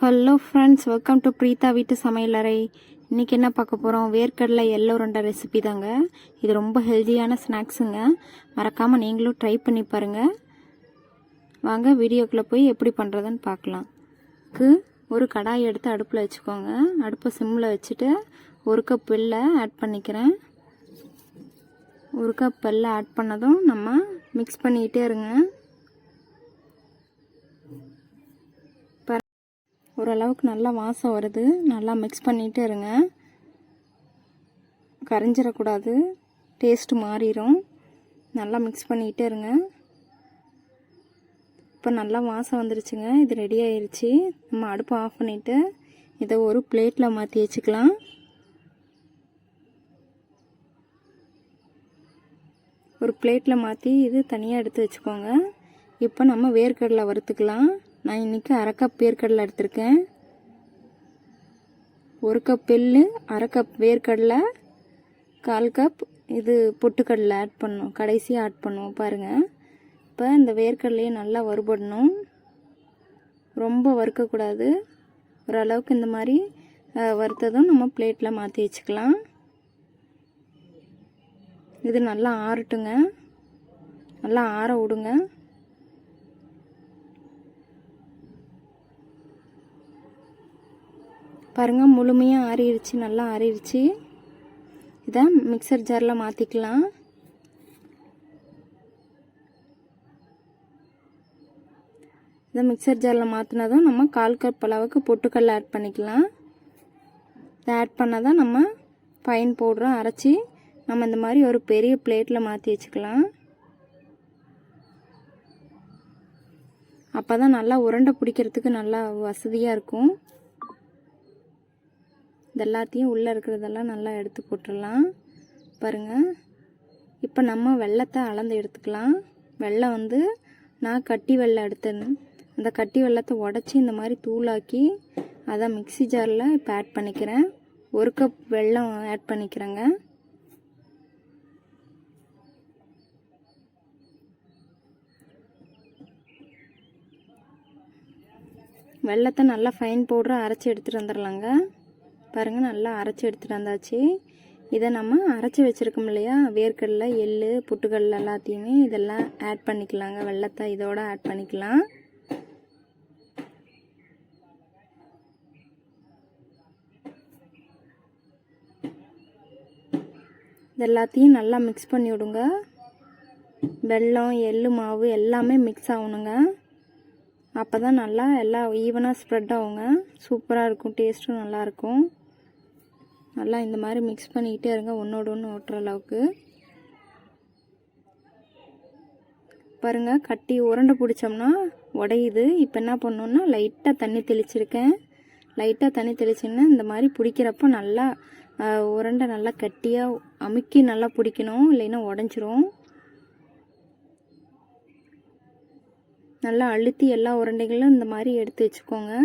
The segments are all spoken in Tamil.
Hello friends, welcome to Preetha வீட்டு சமையலறை. இன்றைக்கி என்ன பார்க்க போகிறோம்? வேர்க்கடலை எல்லோ உருண்டை ரெசிபி தாங்க. இது ரொம்ப ஹெல்த்தியான ஸ்நாக்ஸுங்க. மறக்காமல் நீங்களும் ட்ரை பண்ணி பாருங்கள். வாங்க வீடியோக்குள்ளே போய் எப்படி பண்ணுறதுன்னு பார்க்கலாம். ஒரு கடாய் எடுத்து அடுப்பில் வச்சுக்கோங்க. அடுப்பை சிம்மில் வச்சுட்டு 1 கப் வெல்லை ஆட் பண்ணிக்கிறேன். 1 கப் வெல்லை ஆட் பண்ணதும் நம்ம மிக்ஸ் பண்ணிக்கிட்டே இருங்க. ஓரளவுக்கு நல்லா வாசம் வருது. நல்லா மிக்ஸ் பண்ணிகிட்டே இருங்க. கரைஞ்சிடக்கூடாது, டேஸ்ட்டு மாறிடும். நல்லா மிக்ஸ் பண்ணிகிட்டே இருங்க. இப்போ நல்லா வாசம் வந்துருச்சுங்க. இது ரெடி ஆயிடுச்சு. நம்ம அடுப்பை ஆஃப் பண்ணிவிட்டு இதை ஒரு பிளேட்டில் மாற்றி வச்சுக்கலாம். ஒரு பிளேட்டில் மாற்றி இது தனியாக எடுத்து வச்சுக்கோங்க. இப்போ நம்ம வேர்க்கடலை வறுத்துக்கலாம். நான் இன்றைக்கி 1/2 கப் வேர்க்கடலை எடுத்திருக்கேன். 1 கப் எள்ளு, 1/2 கப் வேர்க்கடலை, 1/4 கப் இது பொட்டுக்கடலை ஆட் பண்ணணும். கடைசியாக ஆட் பண்ணுவோம் பாருங்கள். இப்போ இந்த வேர்க்கடலையை நல்லா வறுபடணும். ரொம்ப வறுக்கக்கூடாது. ஓரளவுக்கு இந்த மாதிரி வறுத்ததும் நம்ம பிளேட்டில் மாற்றி வச்சுக்கலாம். இது நல்லா ஆறட்டுங்க. நல்லா ஆற விடுங்க. பாருங்கள், முழுமையாக ஆறிடுச்சு. நல்லா ஆறிடுச்சு. இதை மிக்சர் ஜாரில் மாற்றிக்கலாம். இதை மிக்சர் ஜாரில் மாற்றினதும் நம்ம 1/4 கப் அளவுக்கு பொட்டுக்கடலை ஆட் பண்ணிக்கலாம். இதை ஆட் பண்ணால் தான் நம்ம ஃபைன் பவுடரை அரைச்சி நம்ம இந்த மாதிரி ஒரு பெரிய பிளேட்டில் மாற்றி வச்சுக்கலாம். அப்போ தான் நல்லா உருண்டை பிடிக்கிறதுக்கு நல்லா வசதியாக இருக்கும். இது எல்லாத்தையும் உள்ளே இருக்கிறதெல்லாம் நல்லா எடுத்து போட்டுடலாம். பாருங்கள், இப்போ நம்ம வெல்லத்தை அளந்து எடுத்துக்கலாம். வெல்லம் நான் கட்டி வெல்லம் எடுத்தேன். அந்த கட்டி வெல்லத்தை உடச்சி இந்த மாதிரி தூளாக்கி அதை மிக்ஸி ஜாரில் இப்போ ஆட் பண்ணிக்கிறேன். 1 கப் வெல்லம் ஆட் பண்ணிக்கிறேங்க. வெல்லத்தை நல்லா ஃபைன் பவுடராக அரைச்சி எடுத்துகிட்டு வந்துடலாங்க. பாருங்கள், நல்லா அரைச்சி எடுத்துகிட்டு வந்தாச்சு. இதை நம்ம அரைச்சி வச்சுருக்கோம் இல்லையா, வேர்க்கடலை, எள்ளு, பொட்டுக்கடலை எல்லாத்தையுமே இதெல்லாம் ஆட் பண்ணிக்கலாங்க. வெல்லத்தை இதோட ஆட் பண்ணிக்கலாம். இது எல்லாத்தையும் நல்லா மிக்ஸ் பண்ணி விடுங்க. வெல்லம், எள்ளு மாவு எல்லாமே மிக்ஸ் ஆகணுங்க. அப்போ தான் நல்லா எல்லாம் ஈவனாக ஸ்ப்ரெட் ஆகுங்க. சூப்பராக இருக்கும். டேஸ்ட்டும் நல்லாயிருக்கும். நல்லா இந்த மாதிரி மிக்ஸ் பண்ணிக்கிட்டே இருங்க, ஒன்றோடு ஒன்று ஓட்டுற அளவுக்கு. பாருங்கள், கட்டி உருண்டை பிடிச்சோம்னா உடையுது. இப்போ என்ன பண்ணணுன்னா லைட்டாக தண்ணி தெளிச்சிருக்கேன். லைட்டாக தண்ணி தெளிச்சிங்கன்னா இந்த மாதிரி பிடிக்கிறப்ப நல்லா உருண்டை நல்லா கட்டியாக அமுக்கி நல்லா பிடிக்கணும், இல்லைன்னா உடஞ்சிரும். நல்லா அழுத்தி எல்லா உருண்டைகளும் இந்த மாதிரி எடுத்து வச்சுக்கோங்க.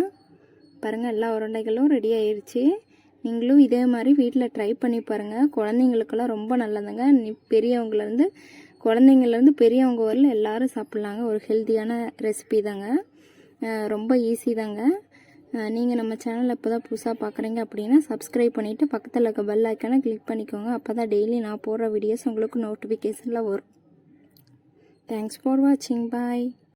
பாருங்கள், எல்லா உருண்டைகளும் ரெடி ஆயிடுச்சு. நீங்களும் இதே மாதிரி வீட்டில் ட்ரை பண்ணி பாருங்கள். குழந்தைங்களுக்கெல்லாம் ரொம்ப நல்லதுங்க. குழந்தைங்கள்லேருந்து பெரியவங்க வரல எல்லோரும் சாப்பிட்லாங்க. ஒரு ஹெல்த்தியான ரெசிபி தாங்க. ரொம்ப ஈஸி தாங்க. நீங்கள் நம்ம சேனலில் இப்போ தான் புதுசாக பார்க்குறீங்க அப்படின்னா சப்ஸ்கிரைப் பண்ணிவிட்டு பக்கத்தில் இருக்க பெல் ஐக்கானை கிளிக் பண்ணிக்கோங்க. அப்போ தான் டெய்லி நான் போடுற வீடியோஸ் உங்களுக்கு நோட்டிஃபிகேஷனில் வரும். தேங்க்ஸ் ஃபார் வாட்சிங். பாய்.